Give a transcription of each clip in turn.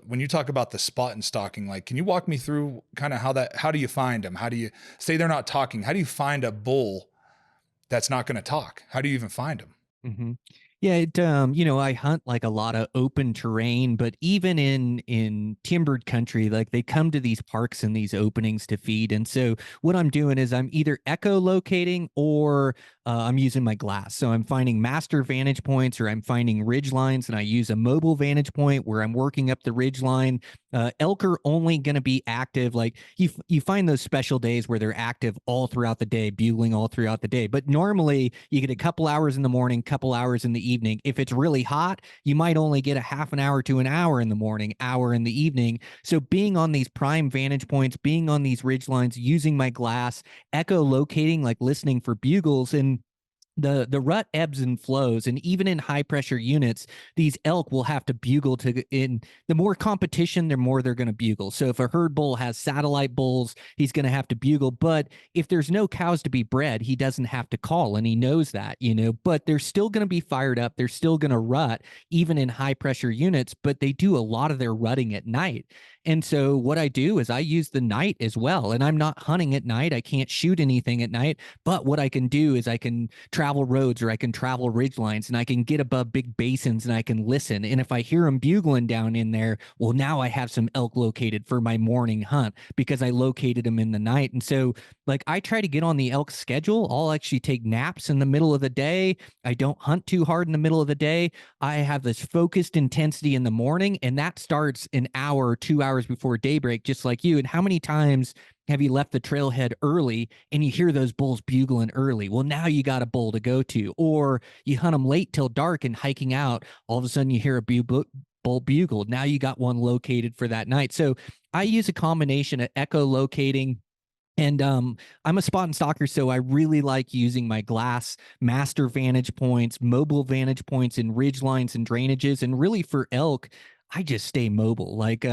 when you talk about the spot and stalking, like, can you walk me through kind of how do you find them? How do you say they're not talking? How do you find a bull that's not going to talk? How do you even find them? Mm-hmm. Yeah, I hunt like a lot of open terrain, but even in timbered country, like they come to these parks and these openings to feed. And so what I'm doing is I'm either echolocating or I'm using my glass. So I'm finding master vantage points or I'm finding ridge lines, and I use a mobile vantage point where I'm working up the ridge line. Elk are only going to be active. Like you find those special days where they're active all throughout the day, bugling all throughout the day. But normally you get a couple hours in the morning, couple hours in the evening. If it's really hot, you might only get a half an hour to an hour in the morning, hour in the evening. So being on these prime vantage points, being on these ridge lines, using my glass, echolocating, like listening for bugles, and the rut ebbs and flows, and even in high pressure units these elk will have to bugle to in the more competition the more they're going to bugle. So if a herd bull has satellite bulls, he's going to have to bugle, but if there's no cows to be bred, he doesn't have to call, and he knows that, but they're still going to be fired up, they're still going to rut even in high pressure units, but they do a lot of their rutting at night. And so what I do is I use the night as well, and I'm not hunting at night, I can't shoot anything at night, but what I can do is I can travel roads or I can travel ridge lines, and I can get above big basins and I can listen. And if I hear them bugling down in there, well, now I have some elk located for my morning hunt because I located them in the night. And so, like, I try to get on the elk schedule. I'll actually take naps in the middle of the day. I don't hunt too hard in the middle of the day. I have this focused intensity in the morning, and that starts an hour or 2 hours before daybreak, just like you. And how many times have you left the trailhead early and you hear those bulls bugling early? Well, now you got a bull to go to. Or you hunt them late till dark and hiking out, all of a sudden you hear a bull bugle. Now you got one located for that night. So I use a combination of echolocating, and I'm a spot and stalker, so I really like using my glass master vantage points, mobile vantage points, and ridge lines and drainages. And really for elk, I just stay mobile. Like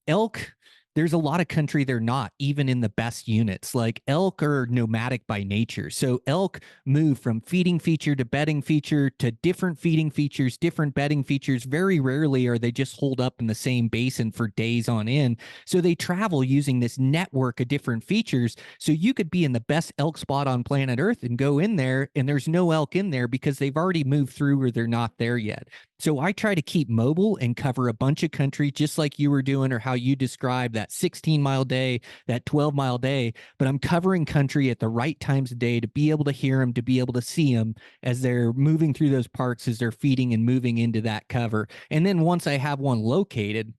elk, there's a lot of country they're not, even in the best units. Like elk are nomadic by nature. So elk move from feeding feature to bedding feature to different feeding features, different bedding features. Very rarely are they just holed up in the same basin for days on end. So they travel using this network of different features. So you could be in the best elk spot on planet Earth and go in there and there's no elk in there because they've already moved through or they're not there yet. So I try to keep mobile and cover a bunch of country, just like you were doing, or how you described that 16-mile day, that 12-mile day. But I'm covering country at the right times of day to be able to hear them, to be able to see them as they're moving through those parks, as they're feeding and moving into that cover. And then once I have one located,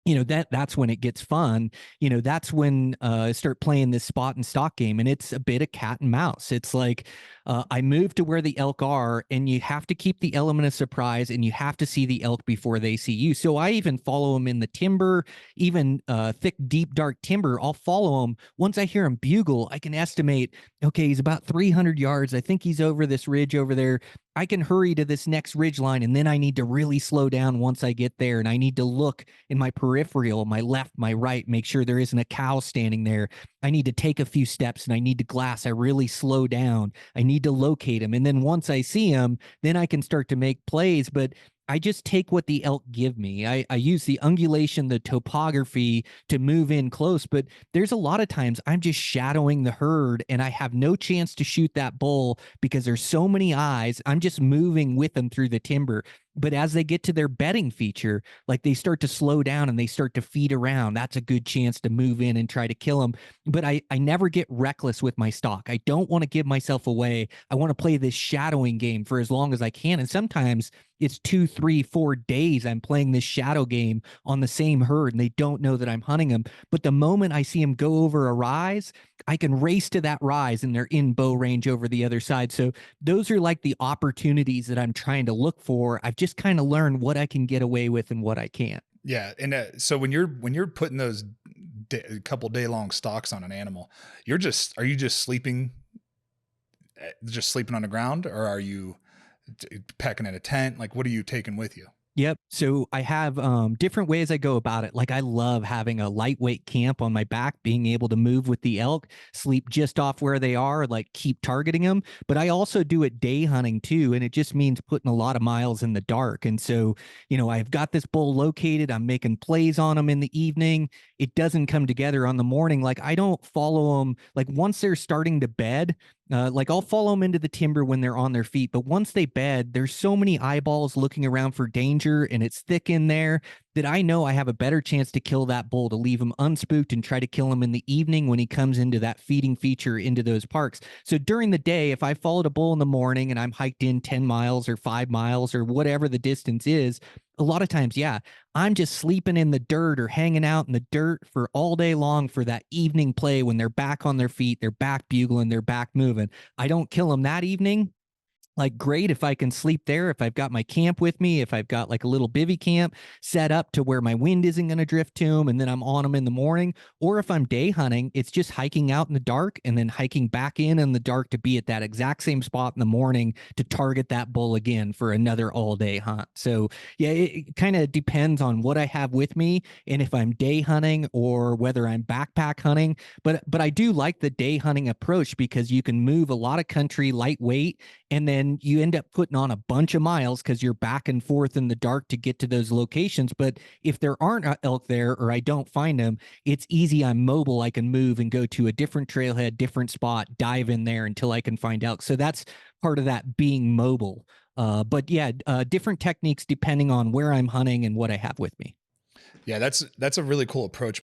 that's when it gets fun. That's when I start playing this spot and stalk game, and it's a bit of cat and mouse. It's like I move to where the elk are, and you have to keep the element of surprise, and you have to see the elk before they see you. So I even follow them in the timber, even thick, deep, dark timber. I'll follow them. Once I hear him bugle, I can estimate, okay, he's about 300 yards. I think he's over this ridge over there. I can hurry to this next ridge line, and then I need to really slow down once I get there, and I need to look in my peripheral, my left, my right, make sure there isn't a cow standing there. I need to take a few steps, and I need to glass. I really slow down. I need to locate him, and then once I see him, then I can start to make plays. But I just take what the elk give me. I use the ungulation, the topography to move in close, but there's a lot of times I'm just shadowing the herd and I have no chance to shoot that bull because there's so many eyes. I'm just moving with them through the timber. But as they get to their bedding feature, like they start to slow down and they start to feed around, that's a good chance to move in and try to kill them. But I never get reckless with my stalk. I don't want to give myself away. I want to play this shadowing game for as long as I can. And sometimes it's 2, 3, 4 days I'm playing this shadow game on the same herd and they don't know that I'm hunting them. But the moment I see them go over a rise, I can race to that rise and they're in bow range over the other side. So those are like the opportunities that I'm trying to look for. I've just kind of learned what I can get away with and what I can't. Yeah. And so when you're putting those couple day long stalks on an animal, are you just sleeping on the ground, or are you packing in a tent? Like, what are you taking with you? Yep. So I have different ways I go about it. Like I love having a lightweight camp on my back, being able to move with the elk, sleep just off where they are, like keep targeting them. But I also do it day hunting too. And it just means putting a lot of miles in the dark. And so, I've got this bull located. I'm making plays on them in the evening. It doesn't come together on the morning. Like I don't follow them. Like once they're starting to bed, like I'll follow them into the timber when they're on their feet, but once they bed, there's so many eyeballs looking around for danger, and it's thick in there that I know I have a better chance to kill that bull, to leave him unspooked and try to kill him in the evening when he comes into that feeding feature into those parks. So during the day, if I followed a bull in the morning and I'm hiked in 10 miles or 5 miles or whatever the distance is, a lot of times, yeah, I'm just sleeping in the dirt or hanging out in the dirt for all day long for that evening play when they're back on their feet, they're back bugling, they're back moving. I don't kill them that evening. Like great if I can sleep there, if I've got my camp with me, if I've got like a little bivy camp set up to where my wind isn't going to drift to them and then I'm on them in the morning. Or if I'm day hunting, it's just hiking out in the dark and then hiking back in the dark to be at that exact same spot in the morning to target that bull again for another all day hunt. So yeah, it kind of depends on what I have with me and if I'm day hunting or whether I'm backpack hunting. But I do like the day hunting approach because you can move a lot of country lightweight, and then you end up putting on a bunch of miles because you're back and forth in the dark to get to those locations. But if there aren't elk there or I don't find them, it's easy. I'm mobile. I can move and go to a different trailhead, different spot, dive in there until I can find elk. So that's part of that being mobile. But yeah, different techniques depending on where I'm hunting and what I have with me. Yeah, that's a really cool approach.